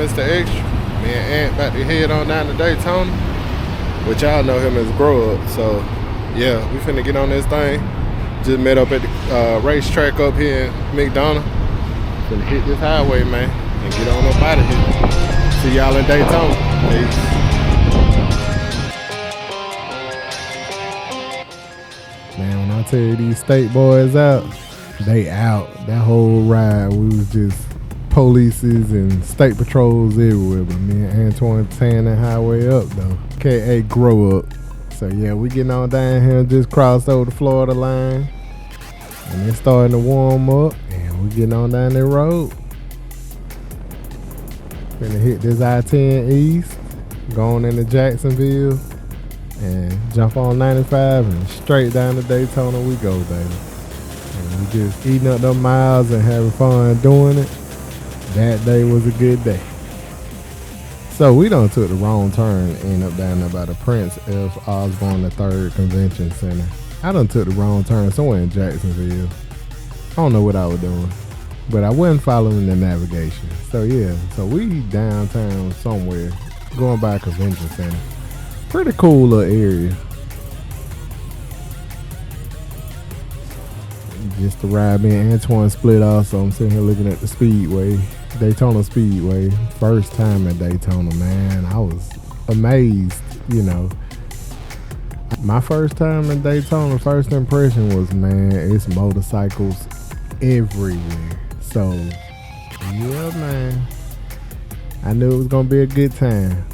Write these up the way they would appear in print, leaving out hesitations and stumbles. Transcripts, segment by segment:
Mr. Extra. Me and Ant about to head on down to Daytona, which y'all know him as Grow Up. So yeah, we finna get on this thing. Just met up at the racetrack up here in McDonough. Finna hit this highway, man, and get on up out of here. See y'all in Daytona. Peace. Man, when I tell you these state boys out, they out. That whole ride, we was just polices and state patrols everywhere. But me and Antoine tearing that highway up though. K.A. Grow Up. So yeah, we getting on down here and just crossed over the Florida line. And it's starting to warm up. And we getting on down the road. Gonna hit this I-10 East, going into Jacksonville, and jump on 95 and straight down to Daytona we go, baby. And we just eating up them miles and having fun doing it. That day was a good day. So we done took the wrong turn and ended up down there by the Prince F. Osborne III Convention Center. I done took the wrong turn somewhere in Jacksonville. I don't know what I was doing, but I wasn't following the navigation. So yeah, so we downtown somewhere, going by a convention center. Pretty cool little area. Just to ride, me and Antoine split off, so I'm sitting here looking at the Speedway, Daytona Speedway. First time at Daytona, man. I was amazed, you know. My first time in Daytona, first impression was, man, it's motorcycles everywhere. So, yeah, man. I knew it was gonna be a good time.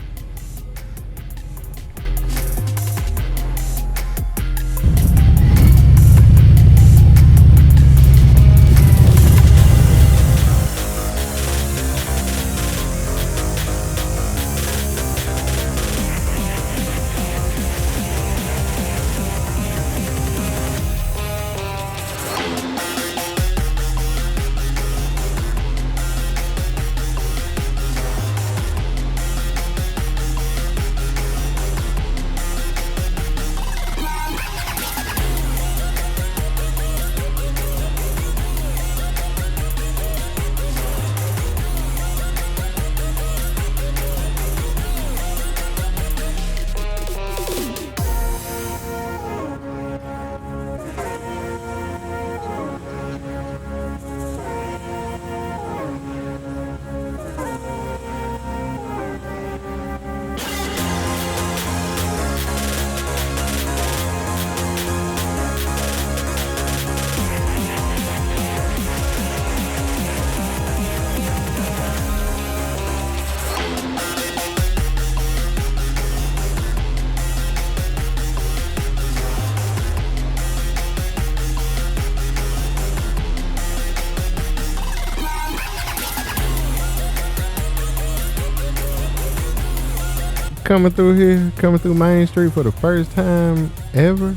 Coming through here, coming through Main Street for the first time ever,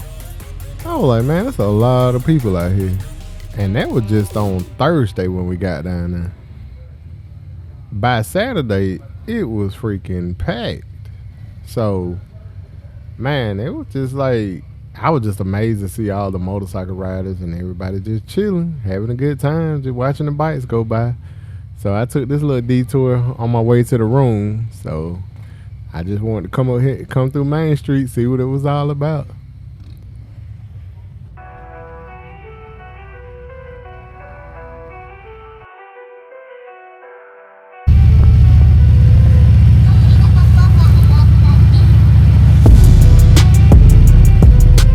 I was like, man, that's a lot of people out here. And that was just on Thursday when we got down there. By Saturday, it was freaking packed. So, man, it was just like, I was just amazed to see all the motorcycle riders and everybody just chilling, having a good time, just watching the bikes go by. So I took this little detour on my way to the room. So I just wanted to come over here, come through Main Street, see what it was all about.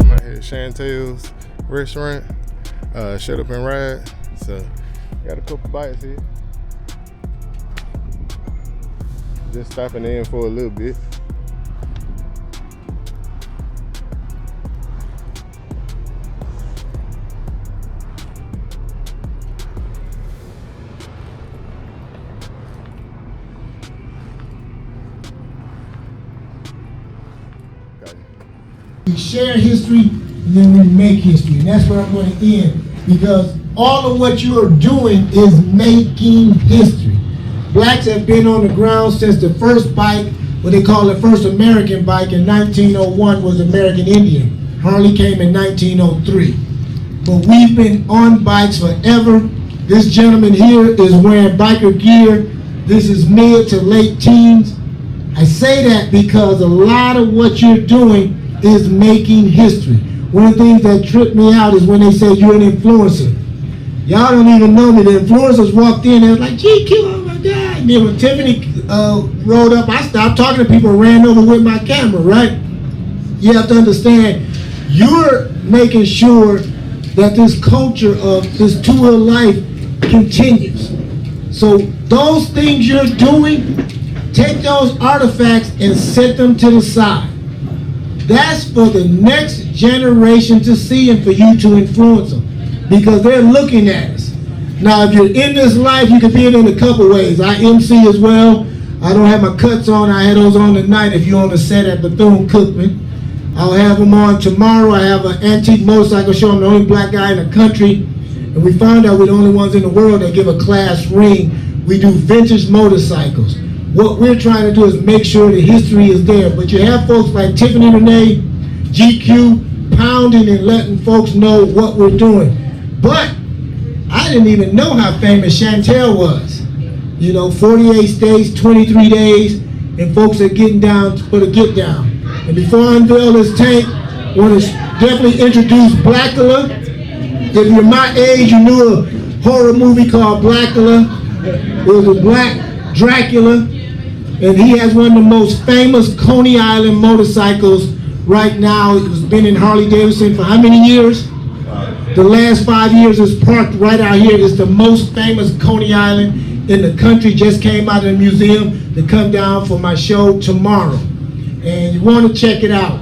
I'm out here at Chantel's restaurant, Shut Up and Ride. So got a couple bites here. Just stopping in for a little bit. We share history and then we make history, and that's where I'm going to end, because all of what you are doing is making history. Blacks have been on the ground since the first bike, what they call the first American bike in 1901 was American Indian. Harley came in 1903. But we've been on bikes forever. This gentleman here is wearing biker gear This is mid to late teens. I say that because a lot of what you're doing is making history. One of the things that tripped me out is when they say you're an influencer. Y'all don't even know me. The influencers walked in and was like, GQ, oh my God. And then when Tiffany rolled up, I stopped talking to people and ran over with my camera, right? You have to understand, you're making sure that this culture of this two-wheel life continues. So those things you're doing, take those artifacts and set them to the side. That's for the next generation to see and for you to influence them, because they're looking at us. Now, if you're in this life, you can be in a couple ways. I MC as well. I don't have my cuts on. I had those on tonight if you're on the set at Bethune-Cookman. I'll have them on tomorrow. I have an antique motorcycle show. I'm the only black guy in the country. And we found out we're the only ones in the world that give a class ring. We do vintage motorcycles. What we're trying to do is make sure the history is there. But you have folks like Tiffany Renee, GQ, pounding and letting folks know what we're doing. But I didn't even know how famous Chantel was. You know, 48 states, 23 days, and folks are getting down for the get down. And before I unveil this tank, I want to definitely introduce Blackula. If you're my age, you knew a horror movie called Blackula. It was a black Dracula, and he has one of the most famous Coney Island motorcycles right now. It's been in Harley Davidson for how many years? The last 5 years is parked right out here. It's the most famous Coney Island in the country. Just came out of the museum to come down for my show tomorrow. And you want to check it out.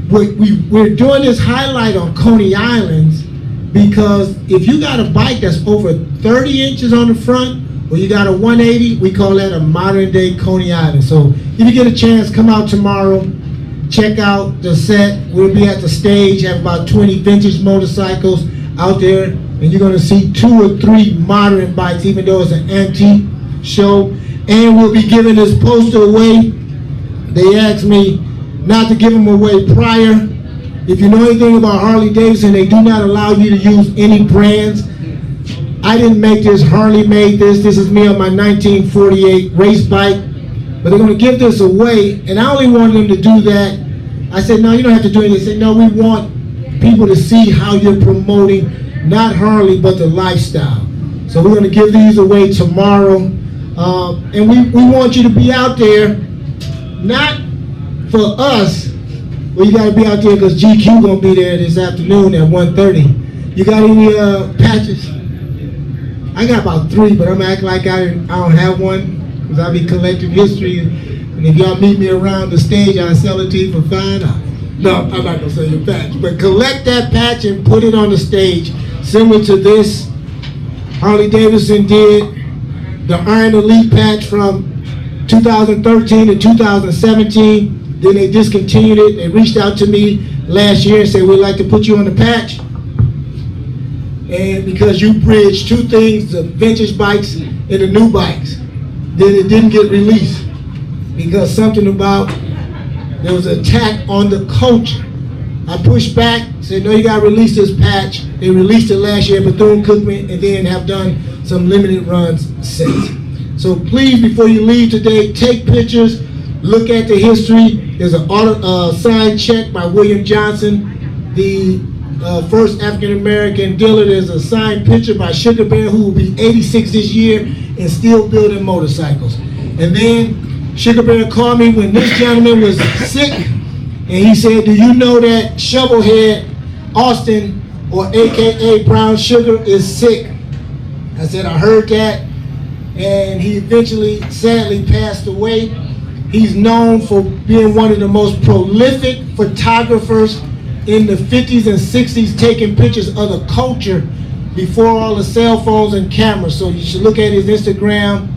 We're doing this highlight on Coney Islands because if you got a bike that's over 30 inches on the front, or you got a 180, we call that a modern day Coney Island. So if you get a chance, come out tomorrow, check out the set. We'll be at the stage, have about 20 vintage motorcycles out there, and you're gonna see 2 or 3 modern bikes, even though it's an antique show. And we'll be giving this poster away. They asked me not to give them away prior. If you know anything about Harley Davidson, they do not allow you to use any brands. I didn't make this, Harley made this. This is me on my 1948 race bike. But they're gonna give this away, and I only wanted them to do that. I said, no, you don't have to do anything. They said, no, we want people to see how you're promoting, not Harley, but the lifestyle. So we're gonna give these away tomorrow. And we want you to be out there, not for us, well, you gotta be out there because GQ gonna be there this afternoon at 1:30. You got any patches? I got about 3, but I'm acting like I don't have one because I be collecting history. And if y'all meet me around the stage, I'll sell it to you for $5. No, I'm not gonna sell you a patch, but collect that patch and put it on the stage, similar to this. Harley Davidson did the Iron Elite patch from 2013 to 2017. Then they discontinued it. They reached out to me last year and said, we'd like to put you on the patch. And because you bridged 2 things, the vintage bikes and the new bikes, then it didn't get released. Because something about, there was an attack on the culture. I pushed back, said, no, you gotta release this patch. They released it last year at Bethune-Cookman and then have done some limited runs since. So please, before you leave today, take pictures, look at the history. There's a signed check by William Johnson, the first African-American dealer. There's a signed picture by Sugar Bear, who will be 86 this year and still building motorcycles. And then Sugar Bear called me when this gentleman was sick, and he said, do you know that Shovelhead Austin, or AKA Brown Sugar, is sick? I said, I heard that. And he eventually, sadly, passed away. He's known for being one of the most prolific photographers in the 50s and 60s, taking pictures of the culture before all the cell phones and cameras. So you should look at his Instagram.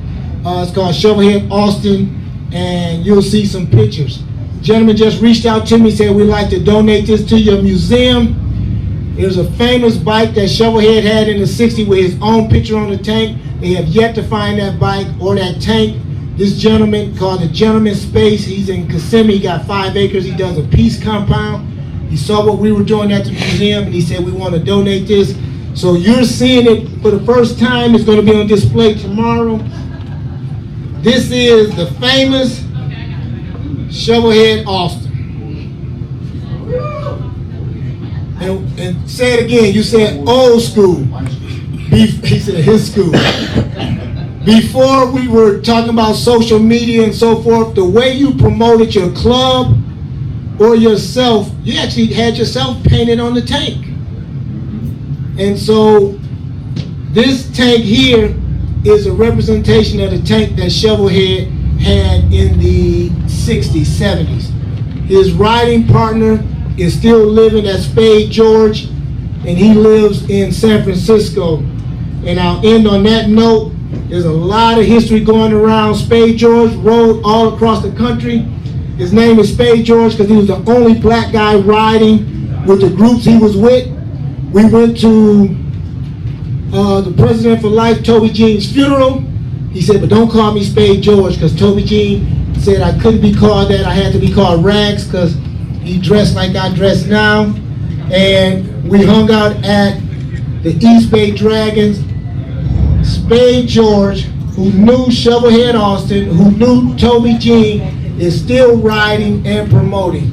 It's called Shovelhead Austin, and you'll see some pictures. Gentleman just reached out to me, said we'd like to donate this to your museum. There's a famous bike that Shovelhead had in the 60s with his own picture on the tank. They have yet to find that bike or that tank. This gentleman called the Gentleman Space, he's in Kissimmee, he got 5 acres, he does a peace compound. He saw what we were doing at the museum and he said we want to donate this. So you're seeing it for the first time. It's going to be on display tomorrow. This is the famous Shovelhead Austin. And say it again. You said old school. He said his school. Before we were talking about social media and so forth, the way you promoted your club or yourself, you actually had yourself painted on the tank. And so this tank here is a representation of the tank that Shovelhead had in the 60s, 70s. His riding partner is still living at Spade George, and he lives in San Francisco. And I'll end on that note. There's a lot of history going around. Spade George rode all across the country. His name is Spade George because he was the only black guy riding with the groups he was with. We went to the President for Life, Toby Jean's funeral. He said, but don't call me Spade George, because Toby Jean said I couldn't be called that. I had to be called Rags because he dressed like I dress now. And we hung out at the East Bay Dragons. Spade George, who knew Shovelhead Austin, who knew Toby Jean, is still riding and promoting.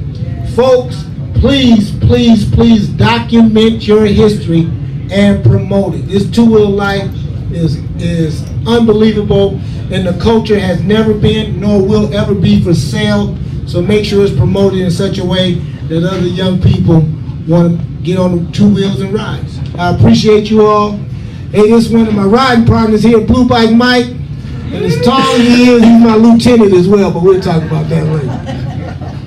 Folks, please, please, please document your history and promote it. This two-wheel life is unbelievable, and the culture has never been nor will ever be for sale. So make sure it's promoted in such a way that other young people want to get on the two wheels and ride. I appreciate you all. Hey, this is one of my riding partners here, Blue Bike Mike. And as tall as he is, he's my lieutenant as well, but we'll talk about that later.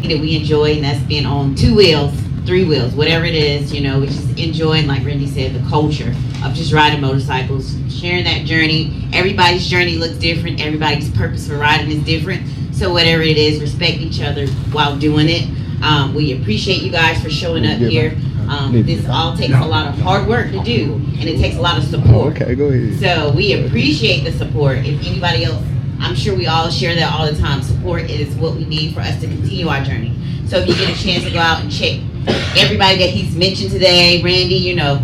That we enjoy, and that's being on two wheels, three wheels, whatever it is, you know, we just enjoying, like Randy said, the culture of just riding motorcycles, sharing that journey. Everybody's journey looks different. Everybody's purpose for riding is different. So whatever it is, respect each other while doing it. We appreciate you guys for showing up here. This all takes a lot of hard work to do, and it takes a lot of support. Okay, go ahead. So we appreciate the support. If anybody else, I'm sure we all share that all the time. Support is what we need for us to continue our journey. So if you get a chance to go out and check everybody that he's mentioned today, Randy, you know,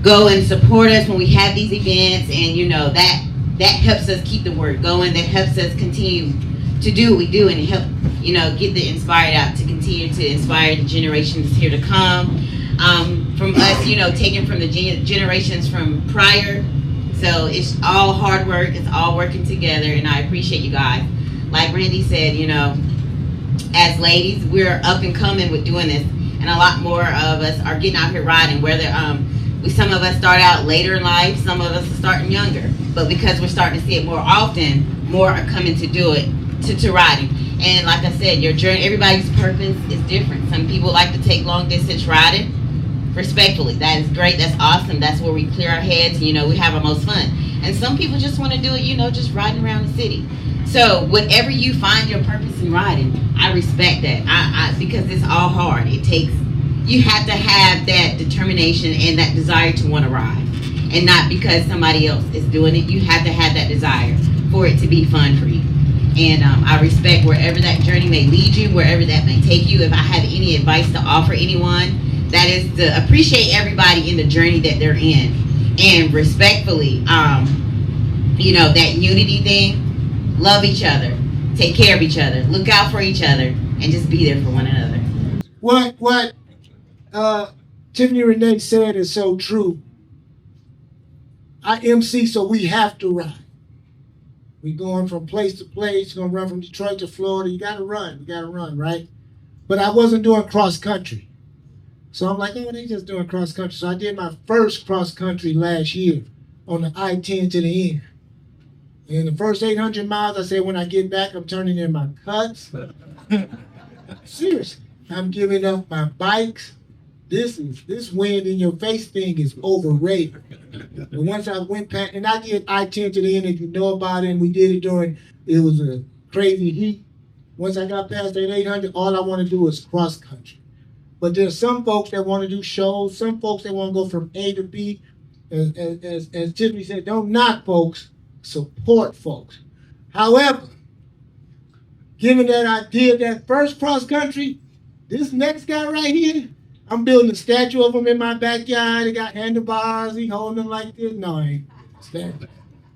go and support us when we have these events, and you know, that helps us keep the word going. That helps us continue to do what we do and help, you know, get the inspired out to continue to inspire the generations here to come. From us, you know, taken from the generations from prior. So it's all hard work, it's all working together, and I appreciate you guys. Like Randy said, you know, as ladies, we're up and coming with doing this, and a lot more of us are getting out here riding, whether some of us start out later in life, some of us are starting younger, but because we're starting to see it more often, more are coming to do it, to riding. And like I said, your journey, everybody's purpose is different. Some people like to take long distance riding. Respectfully, that is great, that's awesome, that's where we clear our heads, you know, we have our most fun. And some people just want to do it, you know, just riding around the city. So whatever you find your purpose in riding, I respect that. Because it's all hard. It takes, you have to have that determination and that desire to want to ride. And not because somebody else is doing it, you have to have that desire for it to be fun for you. And I respect wherever that journey may lead you, wherever that may take you. If I have any advice to offer anyone, that is to appreciate everybody in the journey that they're in, and respectfully, you know, that unity thing, love each other, take care of each other, look out for each other, and just be there for one another. What Tiffany Renee said is so true. I MC, so we have to ride. We going from place to place, gonna run from Detroit to Florida. You gotta run, right? But I wasn't doing cross country. So I'm like, oh, they just doing cross country. So I did my first cross country last year on the I-10 to the end. And the first 800 miles, I said, when I get back, I'm turning in my cuts. Seriously, I'm giving up my bikes. This wind in your face thing is overrated. And once I went past, and I did I-10 to the end, if you know about it, and we did it during, it was a crazy heat. Once I got past that 800, all I want to do is cross country. But there's some folks that want to do shows, some folks that want to go from A to B. As Tiffany said, don't knock folks, support folks. However, given that I did that first cross country, this next guy right here, I'm building a statue of him in my backyard. He got handlebars, he holding them like this. No, I ain't.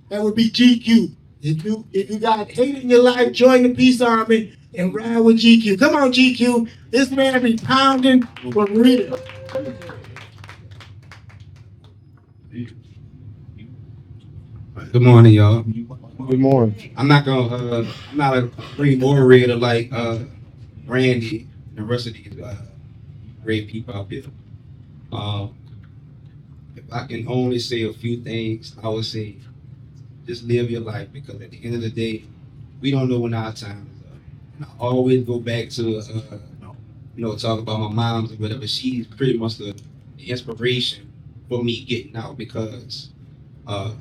That would be GQ. If you got hate in your life, join the Peace Army and ride with GQ. Come on, GQ. This man be pounding for real. Good morning, y'all. Good morning. I'm not a great orator like Randy and the rest of these great people out there. If I can only say a few things, I would say just live your life, because at the end of the day, we don't know when our time is up. And I always go back to talk about my mom's or whatever. She's pretty much the inspiration for me getting out, because a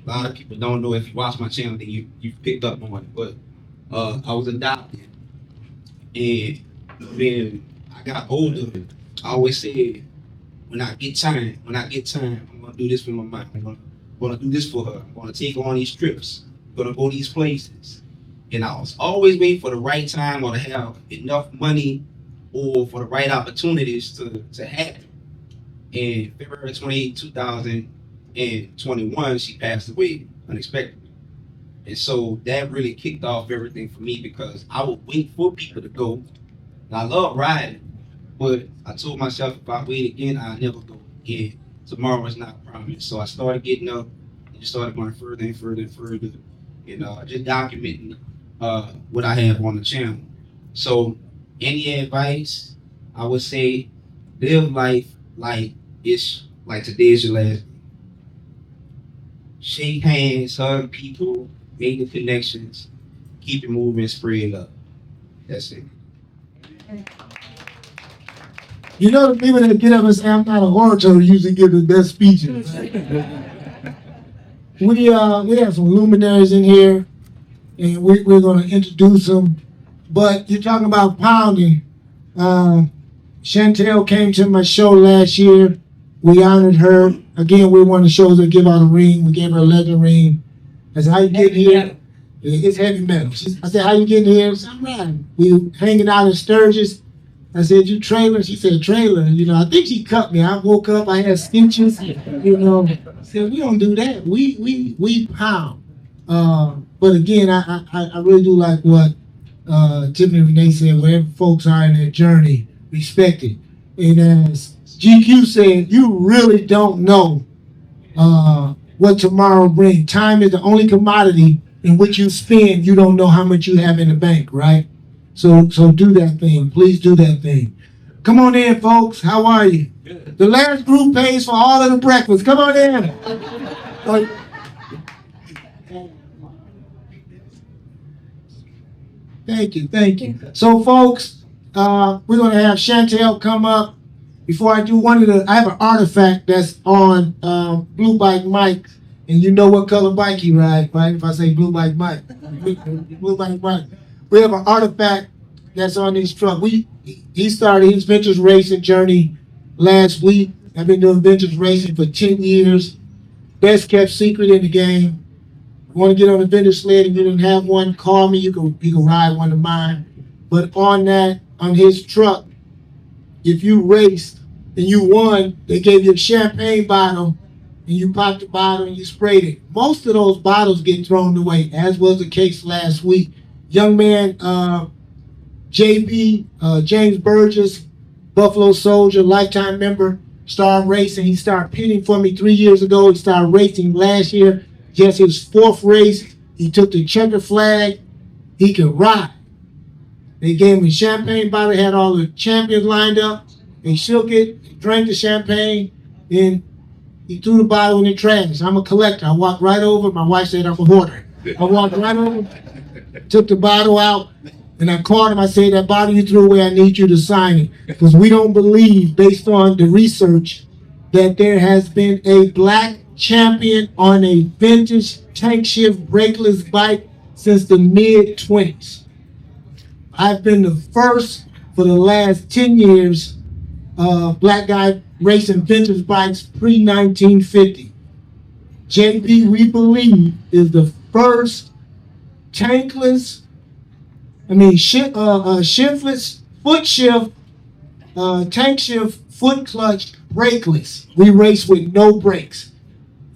lot of people don't know. If you watch my channel, then you picked up on it. But I was adopted, and then I got older. I always said, when I get time, I'm gonna do this for my mom. I'm gonna do this for her. I'm gonna take her on these trips. I'm gonna go these places. And I was always waiting for the right time, or to have enough money, or for the right opportunities to happen. And February 28, 2021, she passed away unexpectedly. And so that really kicked off everything for me, because I would wait for people to go. And I love riding, but I told myself, if I wait again, I'll never go again. Tomorrow is not promised. So I started getting up and just started going further and further and further, and just documenting what I have on the channel. So any advice, I would say, live life like it's like today's your last day. Shake hands, hug people, make the connections, keep it moving, spread up. That's it. You know, the people that get up and say, I'm not an orator, usually give the best speeches. We have some luminaries in here, and we're going to introduce them. But you're talking about pounding. Chantel came to my show last year. We honored her. Again, we're one of the shows that give out a ring. We gave her a legend ring. I said, how you getting here? It's heavy metal. I said, how you getting here? She said, I'm riding. We were hanging out in Sturgis. I said, you trailer? She said, trailer. I think she cut me. I woke up, I had stitches. I said, we don't do that. We pound. But again, I really do like what Tiffany Renee said, wherever folks are in their journey, respect it. And as GQ said, you really don't know what tomorrow brings. Time is the only commodity in which you spend. You don't know how much you have in the bank, right? So do that thing. Please do that thing. Come on in, folks. How are you? Good. The last group pays for all of the breakfast. Come on in. Thank you. So, folks, we're going to have Chantel come up. Before I do I have an artifact that's on Blue Bike Mike, and you know what color bike he rides, right? If I say Blue Bike Mike. Blue Bike Mike. We have an artifact that's on his truck. He started his vintage racing journey last week. I've been doing vintage racing for 10 years. Best kept secret in the game. If you want to get on a vintage sled and you didn't have one, call me. You can ride one of mine. But on his truck, if you raced and you won, they gave you a champagne bottle, and you popped the bottle and you sprayed it. Most of those bottles get thrown away, as was the case last week. Young man, JB, James Burgess, Buffalo Soldier, lifetime member, started racing. He started pitting for me 3 years ago. He started racing last year. Just his fourth race. He took the checker flag. He could ride. They gave him a champagne bottle, had all the champions lined up. He shook it, drank the champagne, then he threw the bottle in the trash. I'm a collector. I walked right over. My wife said I'm a hoarder. I walked right over, took the bottle out, and I called him. I said, that bottle you threw away, I need you to sign it. Because we don't believe, based on the research, that there has been a black champion on a vintage tank shift brakeless bike since the mid-20s. I've been the first for the last 10 years black guy racing vintage bikes pre-1950. JB, we believe, is the first tankless, shiftless, foot shift, tank shift, foot clutch, brakeless. We race with no brakes.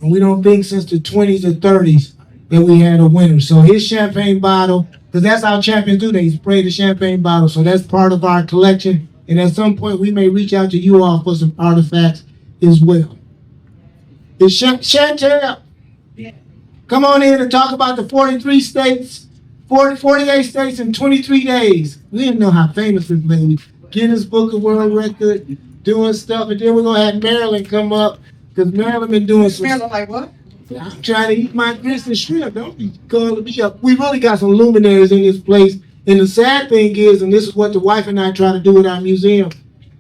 And we don't think since the 20s or 30s and we had a winner. So his champagne bottle, because that's how champions do, they spray the champagne bottle. So that's part of our collection. And at some point, we may reach out to you all for some artifacts as well. Is Chantel, come on in and talk about the 43 states, 48 states in 23 days. We didn't know how famous this lady. Guinness Book of World Record, doing stuff. And then we're going to have Marilyn come up, because Marilyn been doing some... Marilyn like what? I'm trying to eat my grits and shrimp. Don't be calling me up. We really got some luminaries in this place. And the sad thing is, and this is what the wife and I try to do with our museum,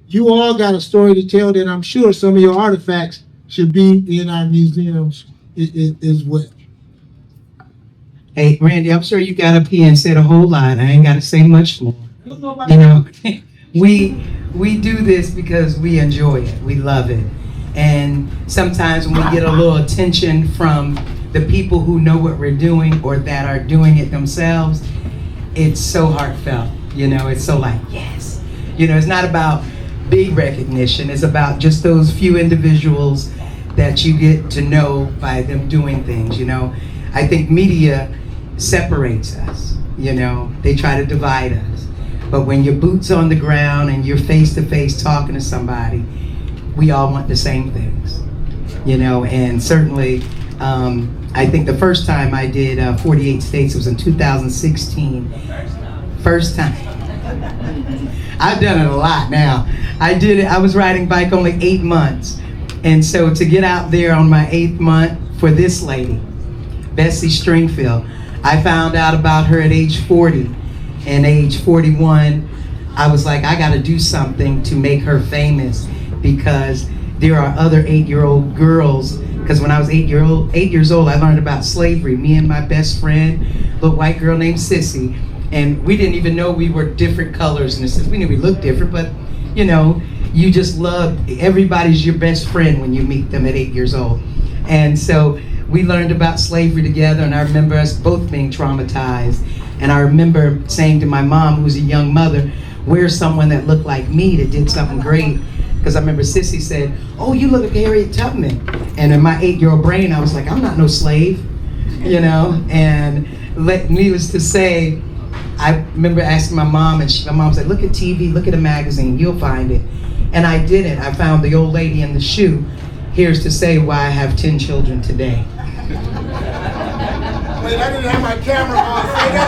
you all got a story to tell that I'm sure some of your artifacts should be in our museums as well. Hey, Randy, I'm sure you got up here and said a whole lot. I ain't got to say much more. You know, we do this because we enjoy it. We love it. And sometimes when we get a little attention from the people who know what we're doing or that are doing it themselves, it's so heartfelt. You know, it's so like, yes. You know, it's not about big recognition. It's about just those few individuals that you get to know by them doing things, you know. I think media separates us, you know. They try to divide us. But when your boot's on the ground and you're face to face talking to somebody, we all want the same things, you know. And certainly, I think the first time I did 48 states was in 2016. First time. I've done it a lot now. I did it, I was riding bike only 8 months. And so to get out there on my 8th month for this lady, Bessie Stringfield, I found out about her at age 40. And age 41, I was like, I gotta do something to make her famous, because there are other 8-year-old girls, because when I was 8 years old, I learned about slavery. Me and my best friend, a little white girl named Sissy, and we didn't even know we were different colors in a sense. We knew we looked different, but you know, you just love, everybody's your best friend when you meet them at 8 years old. And so we learned about slavery together, and I remember us both being traumatized. And I remember saying to my mom, who was a young mother, where's someone that looked like me that did something great? Because I remember Sissy said, oh, you look like Harriet Tubman. And in my 8-year-old brain, I was like, I'm not no slave, you know? And needless to say, I remember asking my mom, and my mom said, look at TV, look at a magazine, you'll find it. And I did it. I found the old lady in the shoe. Here's to say why I have 10 children today. Wait, I didn't have my camera on. Say that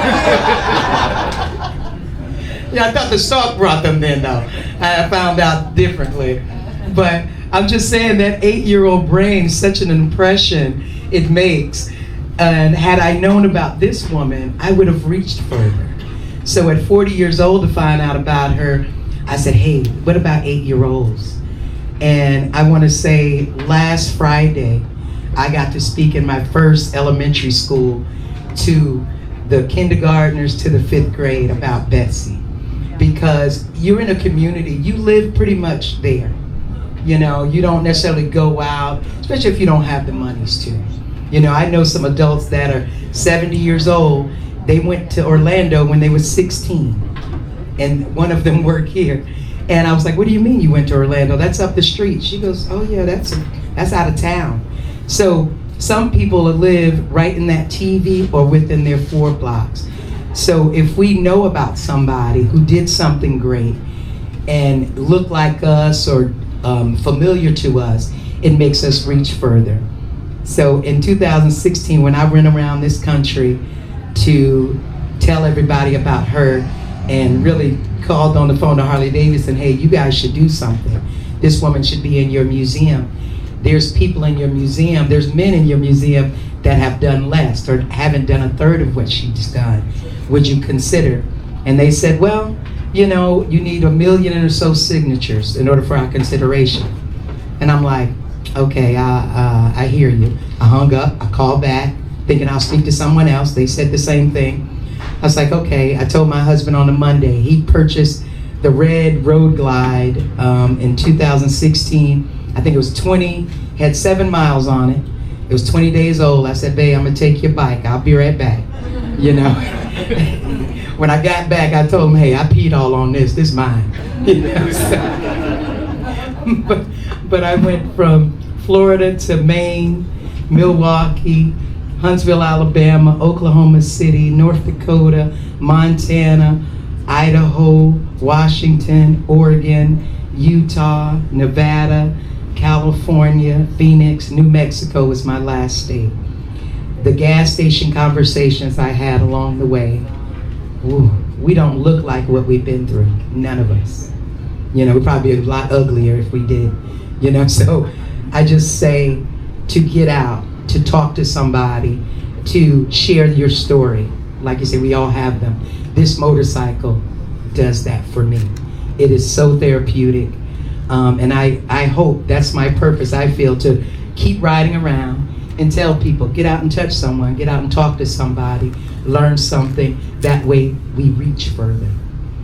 again. Yeah, I thought the salt brought them then, though. I found out differently. But I'm just saying that 8-year-old brain, such an impression it makes. And had I known about this woman, I would have reached further. So at 40 years old, to find out about her, I said, hey, what about 8-year-olds? And I want to say last Friday, I got to speak in my first elementary school to the kindergartners to the 5th grade about Betsy. Because you're in a community, you live pretty much there. You know, you don't necessarily go out, especially if you don't have the monies to. You know, I know some adults that are 70 years old, they went to Orlando when they were 16. And one of them worked here. And I was like, what do you mean you went to Orlando? That's up the street. She goes, oh yeah, that's out of town. So some people live right in that TV or within their 4 blocks. So if we know about somebody who did something great and look like us or familiar to us, it makes us reach further. So in 2016, when I went around this country to tell everybody about her and really called on the phone to Harley Davidson, hey, you guys should do something. This woman should be in your museum. There's people in your museum, there's men in your museum that have done less or haven't done a third of what she's done. Would you consider? And they said, well, you know, you need 1 million or so signatures in order for our consideration. And I'm like, okay, I hear you. I hung up, I called back, thinking I'll speak to someone else. They said the same thing. I was like, okay. I told my husband on a Monday, he purchased the red Road Glide in 2016. I think it was 20, had 7 miles on it. It was 20 days old. I said, babe, I'm gonna take your bike. I'll be right back. You know, when I got back, I told him, hey, I peed all on this. This is mine. You know, so, but I went from Florida to Maine, Milwaukee, Huntsville, Alabama, Oklahoma City, North Dakota, Montana, Idaho, Washington, Oregon, Utah, Nevada, California, Phoenix, New Mexico was my last state. The gas station conversations I had along the way, ooh, we don't look like what we've been through, none of us. You know, we'd probably be a lot uglier if we did, you know, so I just say to get out, to talk to somebody, to share your story. Like you say, we all have them. This motorcycle does that for me. It is so therapeutic. And I hope that's my purpose, I feel, to keep riding around and tell people, get out and touch someone, get out and talk to somebody, learn something. That way we reach further.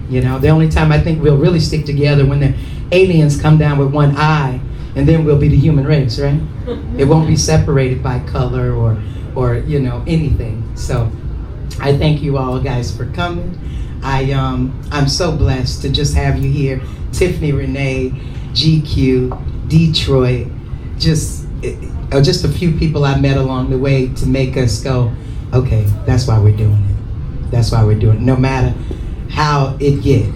You know, the only time I think we'll really stick together when the aliens come down with one eye, and then we'll be the human race, right? It won't be separated by color or you know, anything. So I thank you all guys for coming. I'm so blessed to just have you here. Tiffany, Renee, GQ, Detroit, just a few people I met along the way to make us go, okay, that's why we're doing it. That's why we're doing it. No matter how it get,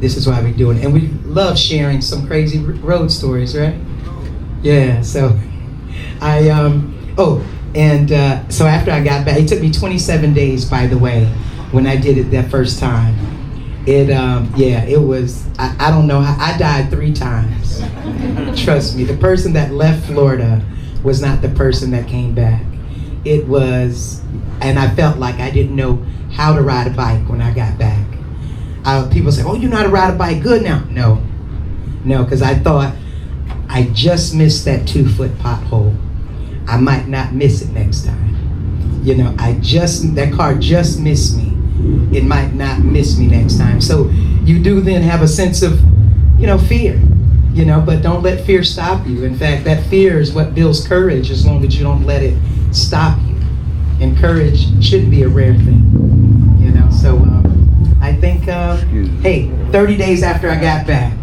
this is why we're doing it. And we love sharing some crazy road stories, right? Yeah, so so after I got back, it took me 27 days, by the way, when I did it that first time. It was, I don't know how, I died 3 times. Trust me, the person that left Florida was not the person that came back. It was, and I felt like I didn't know how to ride a bike when I got back. People say, oh, you know how to ride a bike good now? No, because I thought I just missed that 2-foot pothole. I might not miss it next time. You know, that car just missed me. It might not miss me next time. So you do then have a sense of, you know, fear, you know, but don't let fear stop you. In fact, that fear is what builds courage, as long as you don't let it stop you. And courage shouldn't be a rare thing, you know. So I think, hey, 30 days after I got back,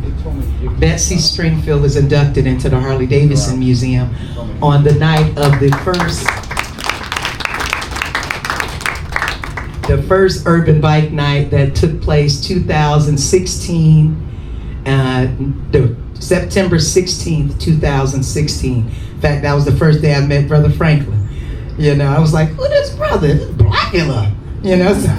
Betsy Stringfield was inducted into the Harley-Davidson Museum on the night of the first urban bike night that took place 2016, September 16th, 2016. In fact, that was the first day I met Brother Franklin. You know, I was like, who this brother? This is Blackula. You know, so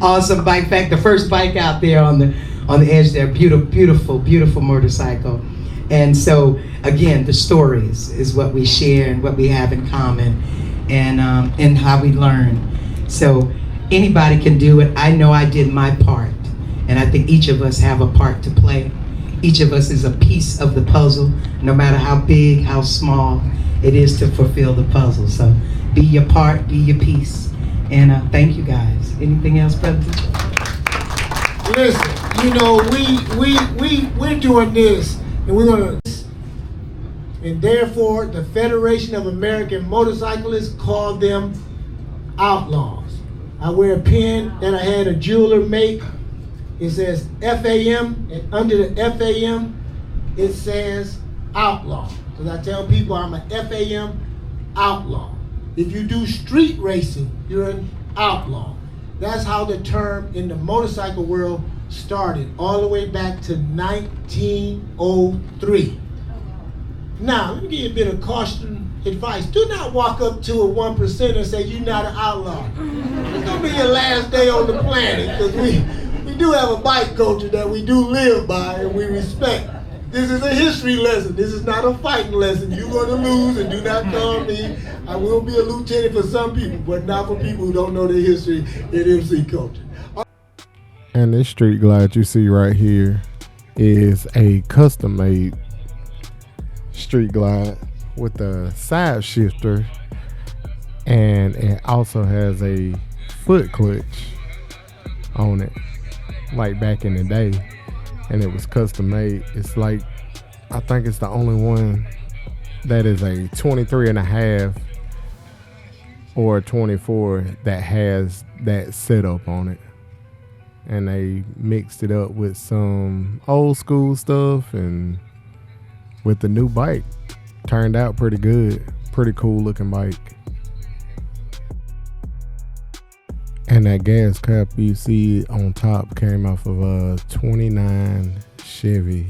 awesome bike. In fact, the first bike out there on the edge there, beautiful motorcycle. And so, again, the stories is what we share and what we have in common, and how we learn. So anybody can do it. I know I did my part, and I think each of us have a part to play. Each of us is a piece of the puzzle, no matter how big, how small it is to fulfill the puzzle. So be your part, be your piece. And thank you guys. Anything else, brother? Listen, you know, we're doing this, and we're gonna, and therefore the Federation of American Motorcyclists called them outlaws. I wear a pin that I had a jeweler make. It says FAM, and under the FAM, it says outlaw. Because I tell people I'm a FAM outlaw. If you do street racing, you're an outlaw. That's how the term in the motorcycle world started, all the way back to 1903. Now, let me give you a bit of caution advice. Do not walk up to a 1% and say you're not an outlaw. It's gonna be your last day on the planet, because we do have a bike culture that we do live by and we respect. This is a history lesson. This is not a fighting lesson. You're gonna lose, and do not call me. I will be a lieutenant for some people, but not for people who don't know the history in MC culture. And this street glide you see right here is a custom-made street glide with a side shifter, and it also has a foot clutch on it, like back in the day, and it was custom made. It's like, I think it's the only one that is a 23.5 or a 24 that has that setup on it, and they mixed it up with some old school stuff and with the new bike. Turned out pretty good. Pretty cool looking bike. And that gas cap you see on top came off of a 29 Chevy,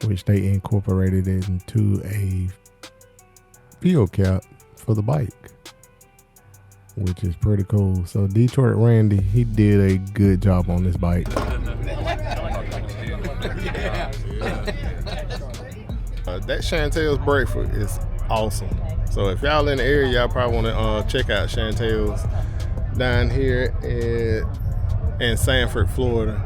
which they incorporated into a fuel cap for the bike, which is pretty cool. So Detroit Randy, he did a good job on this bike. That Chantel's breakfast is awesome. So if y'all in the area, y'all probably want to check out Chantel's down here in Sanford, Florida.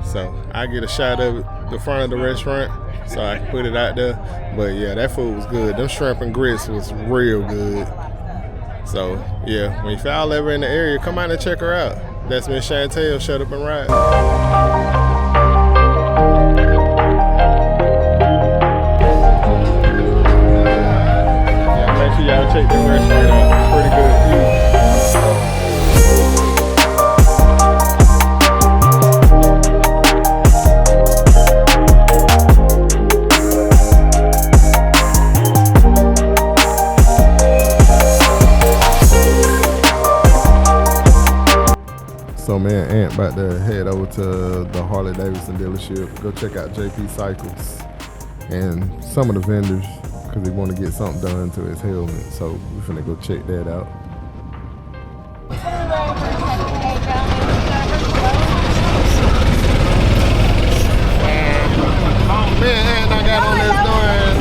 So I get a shot of the front of the restaurant so I can put it out there. But yeah, that food was good. Them shrimp and grits was real good. So yeah, when y'all ever in the area, come out and check her out. That's Miss Chantel, Shut Up and Ride. Yeah, make sure y'all check the restaurant out. It's pretty good food. So me and Ant about to head over to the Harley Davidson dealership, go check out JP Cycles and some of the vendors, because he want to get something done to his helmet. So we're finna go check that out. Me and Ant I got on this doing,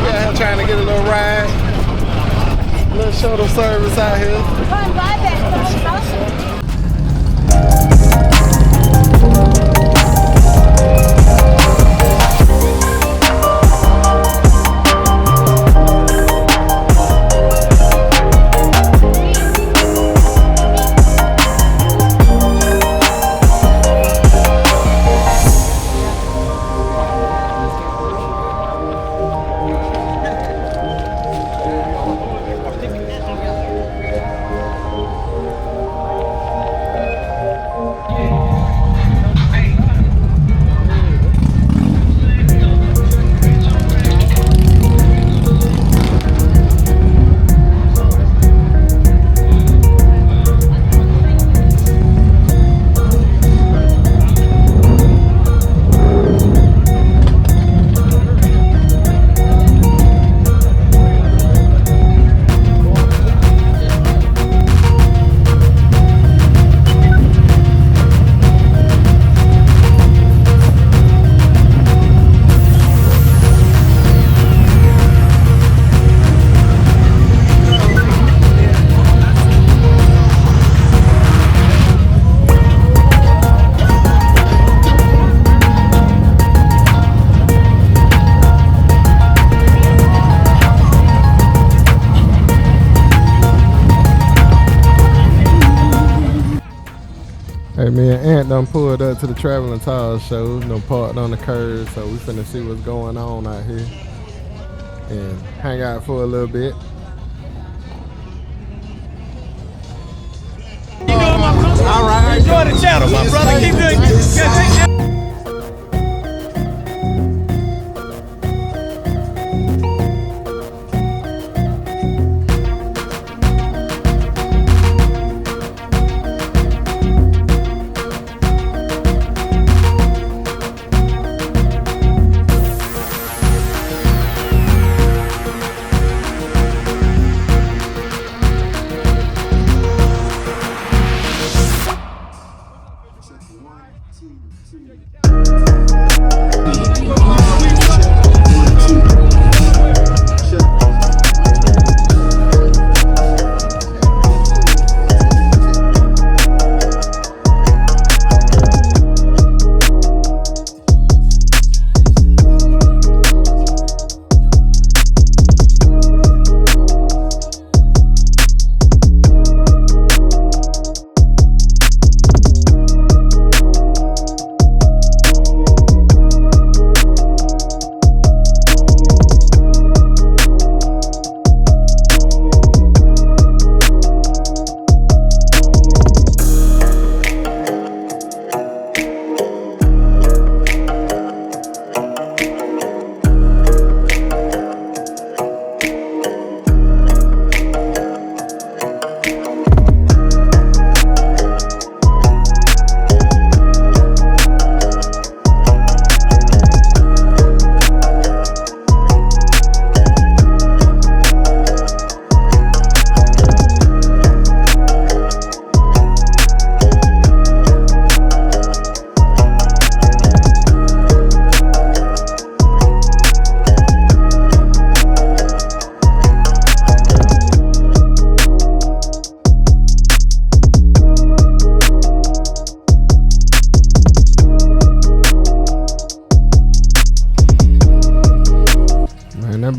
yeah, trying to get a little ride, little shuttle service out here. Hey, me and Ant done pulled up to the Traveling Tire Show, parked on the curb, so we finna see what's going on out here and hang out for a little bit. All right, enjoy the channel, my brother. Keep doing it.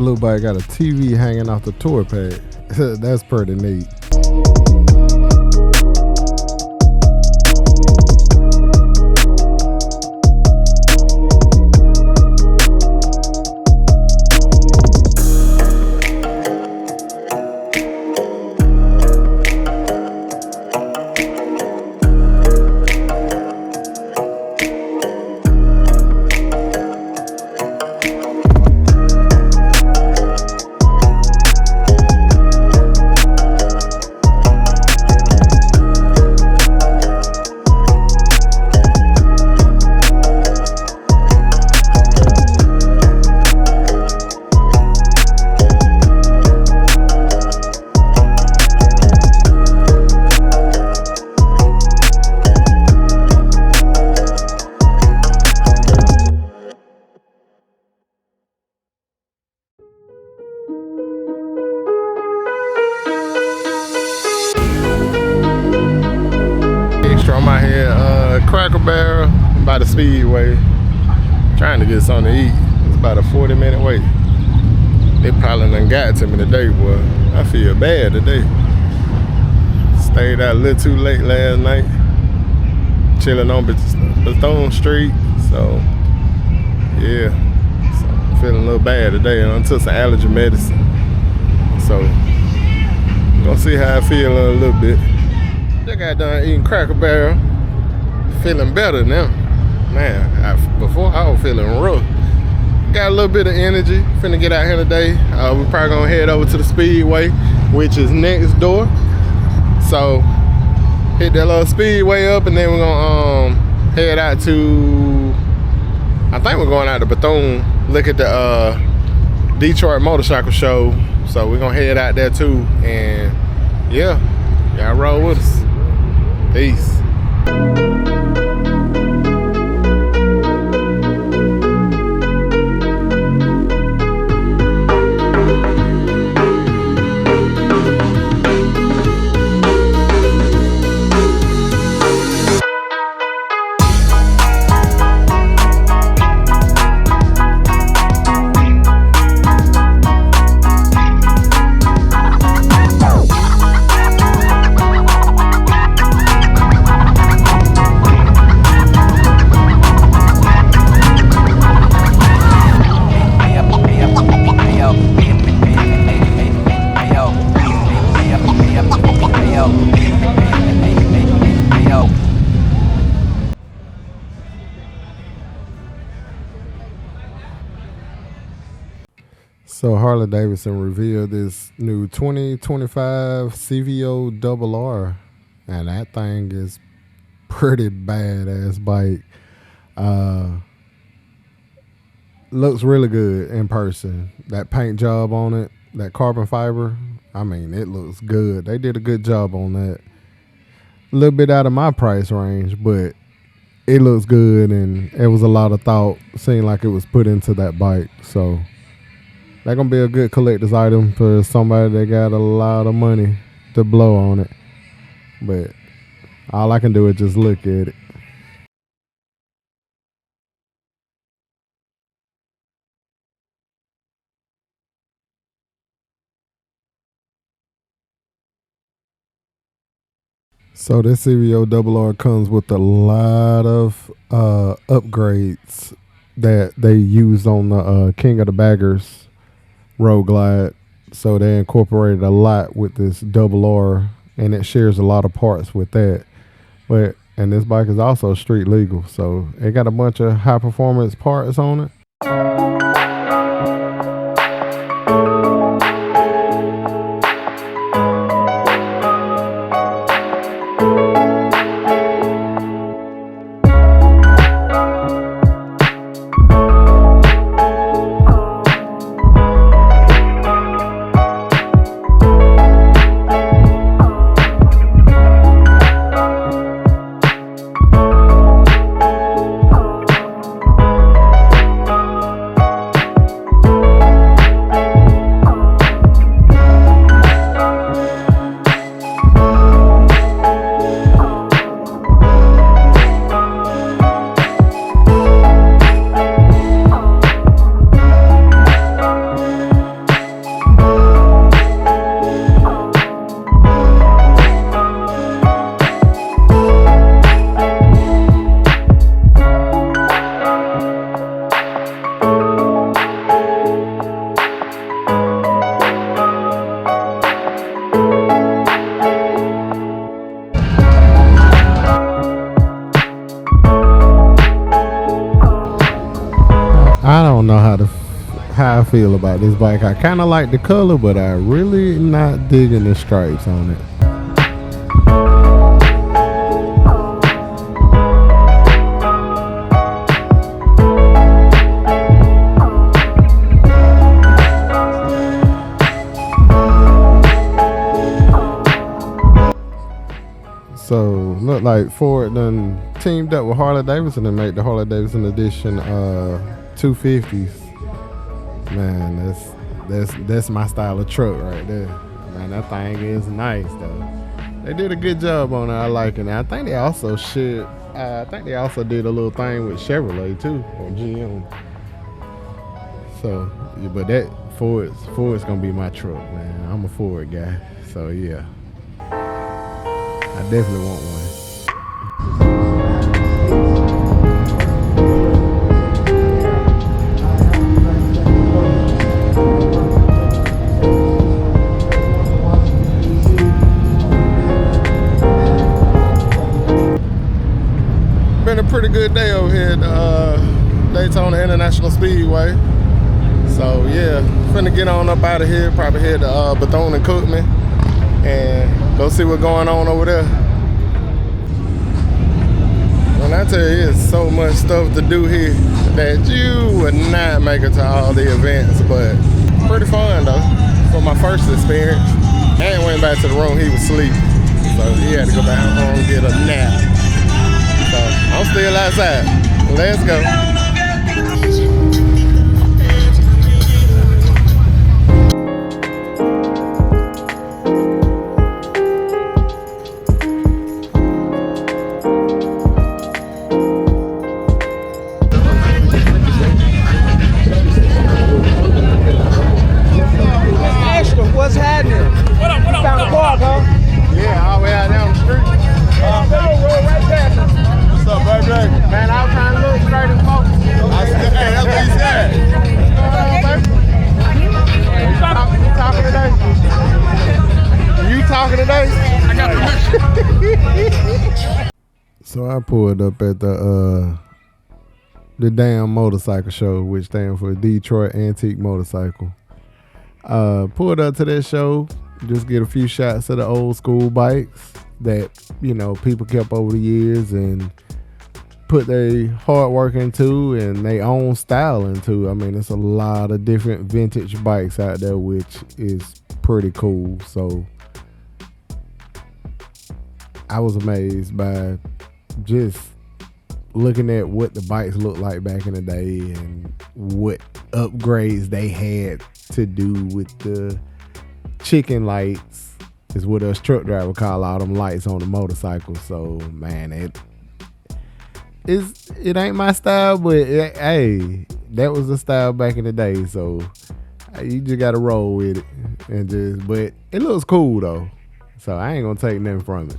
blue bike got a TV hanging off the tour pad. That's pretty neat. I'm out here Cracker Barrel by the Speedway, trying to get something to eat. It's about a 40-minute wait. They probably done got to me today, boy. I feel bad today. Stayed out a little too late last night, chilling on Bethune Street. So yeah, so I'm feeling a little bad today. I took some allergy medicine, so gonna see how I feel in a little bit. Just got done eating Cracker Barrel, feeling better now. Man, before I was feeling rough. Got a little bit of energy. Finna get out here today. We're probably gonna head over to the Speedway, which is next door. So hit that little Speedway up, and then we're gonna head out to, I think we're going out to Bethune, look at the Detroit Motorcycle Show. So we're gonna head out there too, and yeah, y'all roll with us. Peace. So Harley Davidson revealed this new 2025 CVO RR, and that thing is pretty badass bike. Looks really good in person. That paint job on it, that carbon fiber, I mean, it looks good. They did a good job on that. A little bit out of my price range, but it looks good, and it was a lot of thought. Seemed like it was put into that bike, so that's gonna be a good collector's item for somebody that got a lot of money to blow on it. But all I can do is just look at it. So this CVO RR comes with a lot of upgrades that they used on the King of the Baggers Road Glide. So they incorporated a lot with this RR, and it shares a lot of parts with that. And this bike is also street legal, so it got a bunch of high performance parts on it. feel about this bike. I kind of like the color, but I really not digging the stripes on it. So look like Ford done teamed up with Harley Davidson and made the Harley Davidson edition 250s. Man, that's my style of truck right there. Man, that thing is nice though. They did a good job on it. I like it. And I think they also did a little thing with Chevrolet too, or GM. So, yeah, but that Ford's gonna be my truck, man. I'm a Ford guy. So yeah. I definitely want one. Been a pretty good day over here at Daytona International Speedway. So yeah, finna get on up out of here. Probably head to Bethune-COOKMAN and go see what's going on over there. When I tell you, it's so much stuff to do here that you would not make it to all the events, but pretty fun though for my first experience. And went back to the room, he was asleep, so he had to go back home and get a nap. So I'm still outside. Let's go. So I pulled up at the damn motorcycle show, which stands for Detroit Antique Motorcycle. Pulled up to that show, just get a few shots of the old school bikes that, you know, people kept over the years and put their hard work into and their own style into. I mean, it's a lot of different vintage bikes out there, which is pretty cool. So I was amazed by just looking at what the bikes looked like back in the day and what upgrades they had to do with the chicken lights, is what us truck driver call all them lights on the motorcycle. So man, it ain't my style, but hey, that was the style back in the day. So you just gotta roll with it and just. But it looks cool though, so I ain't gonna take nothing from it.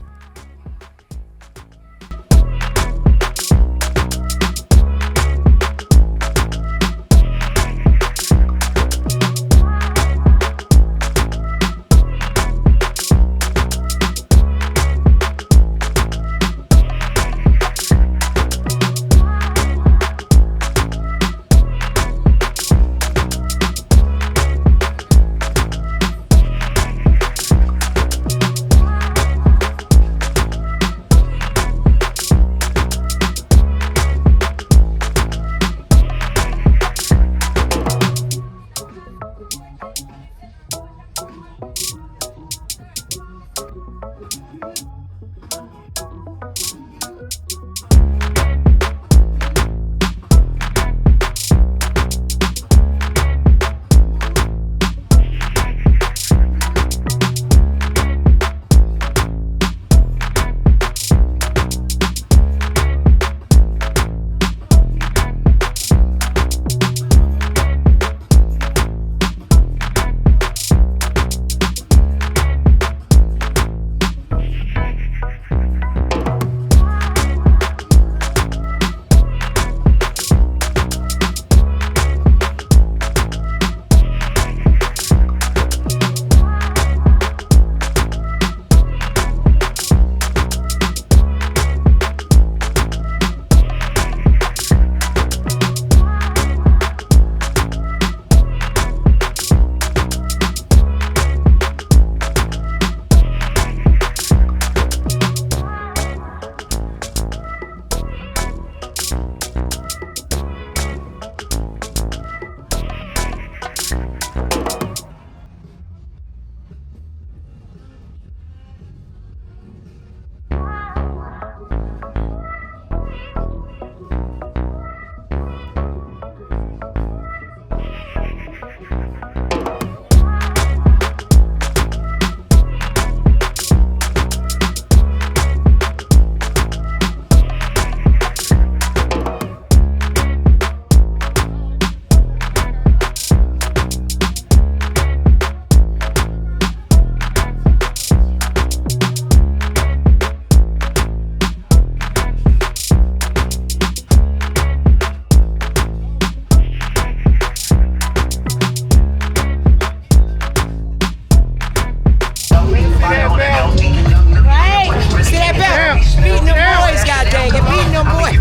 boy.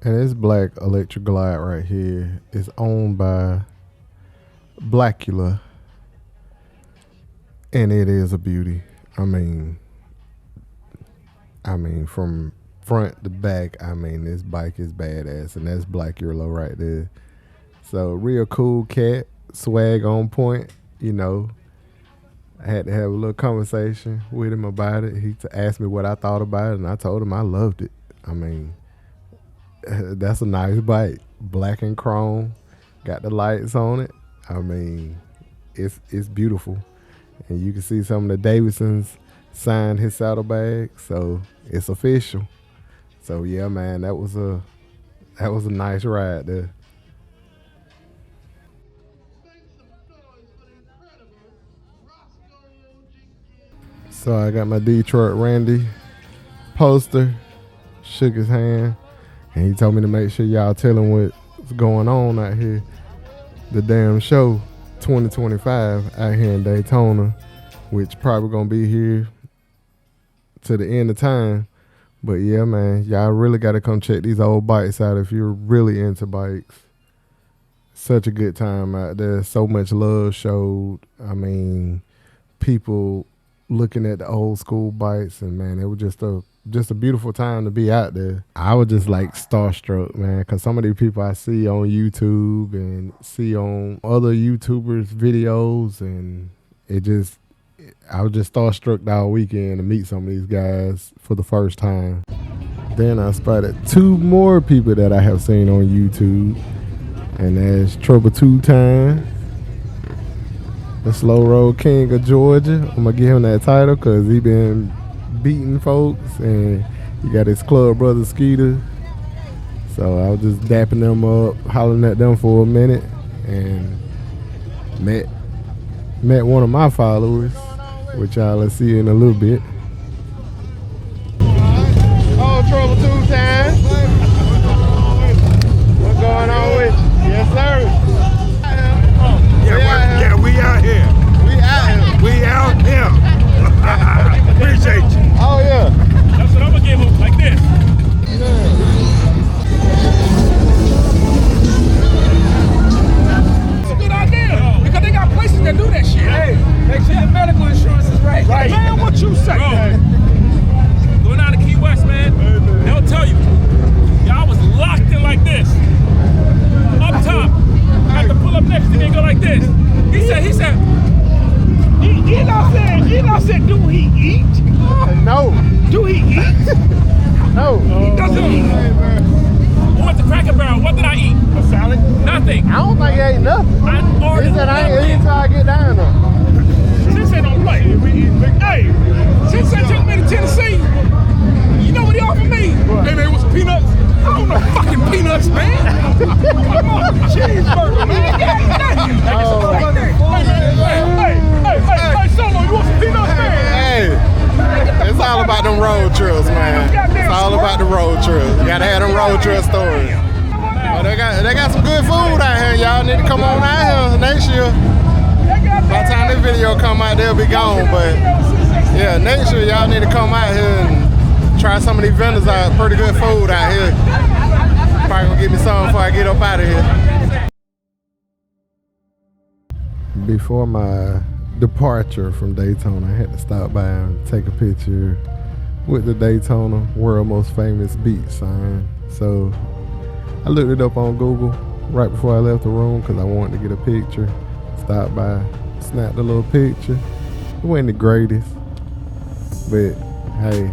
And this black electric glide right here is owned by Blackula, and it is a beauty. I mean, from front to back, this bike is badass, and that's Blackula right there. So real cool cat, swag on point. You know, I had to have a little conversation with him about it. He asked me what I thought about it, and I told him I loved it. That's a nice bike, black and chrome, got the lights on it. It's beautiful, and you can see some of the Davidsons signed his saddlebag, so it's official. So yeah, man, that was a nice ride there. So I got my Detroit Randy poster, shook his hand, and he told me to make sure y'all tell him what's going on out here. The damn show 2025 out here in Daytona, which probably gonna be here to the end of time. But yeah, man, y'all really gotta come check these old bikes out if you're really into bikes. Such a good time out there. So much love showed. People looking at the old school bikes, and man, it was just a beautiful time to be out there. I was just like starstruck, man, because some of these people I see on YouTube and see on other YouTubers' videos, and I was just starstruck all weekend to meet some of these guys for the first time. Then I spotted two more people that I have seen on YouTube, and that's Trouble Two Time, the Slow Road King of Georgia. I'm gonna give him that title because he been beating folks, and he got his club brother Skeeter. So I was just dapping them up, hollering at them for a minute, and met one of my followers, which y'all see in a little bit. Oh, Trouble Two Time. What's going on with you? Yes, sir. We out here. We out here. Appreciate you. Oh, yeah. That's what I'm gonna give him, like this. It's a good idea, because they got places that do that shit. Hey, make sure your medical insurance is right. Right. Man, what you say? Bro, going down to Key West, man, they'll tell you, y'all was locked in like this. Up top, had to pull up next to me and go like this. He said, you know said, do he eat? No. Do he eat? No. He doesn't eat. We went to Cracker Barrel. What did I eat? A salad? Nothing. I don't think he ate nothing. I ordered He said I ain't eating until I get down there. Since they don't play. Hey, since they took me to Tennessee, you know what he offered me? Hey man, what's peanuts? I don't know fucking peanuts, man. I'm on a cheeseburger, man. Hey, Solo, you want some peanuts, man? Hey, it's all about them road trips, man. It's all about the road trips. You gotta have them road trip stories. Oh, they got some good food out here. Y'all need to come on out here next year. By the time this video come out, they'll be gone. But yeah, next year y'all need to come out here and try some of these vendors out. Pretty good food out here. Probably gonna get me some before I get up out of here. Before my departure from Daytona, I had to stop by and take a picture with the Daytona world most famous beach sign. So I looked it up on Google right before I left the room because I wanted to get a picture. Stopped by, snapped a little picture. It wasn't the greatest, but hey,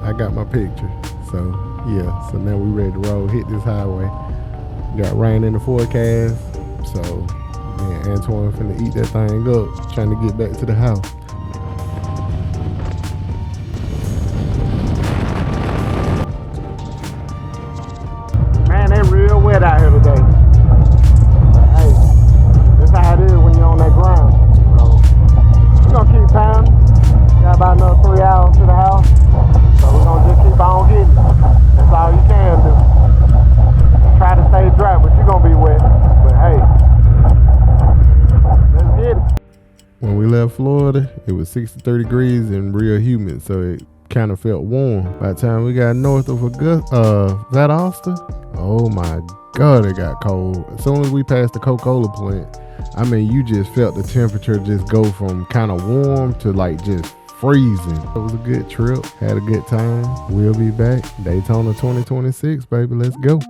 I got my picture. So yeah, so now we ready to roll, hit this highway. Got rain in the forecast, so me and Antoine finna eat that thing up, trying to get back to the house. Man, it's real wet out here today. But hey, that's how it is when you're on that grind. So we're gonna keep pounding. Got about another 3 hours to the house. So we're gonna just keep on getting it. That's all you can do. Try to stay dry, but you're gonna be wet. But hey, let's get it. When we left Florida, it was 63 degrees and real humid, so it kind of felt warm. By the time we got north of Valdosta, oh my God, it got cold. As soon as we passed the Coca-Cola plant, I mean, you just felt the temperature just go from kind of warm to like just freezing. It was a good trip. Had a good time. We'll be back. Daytona 2026, baby. Let's go.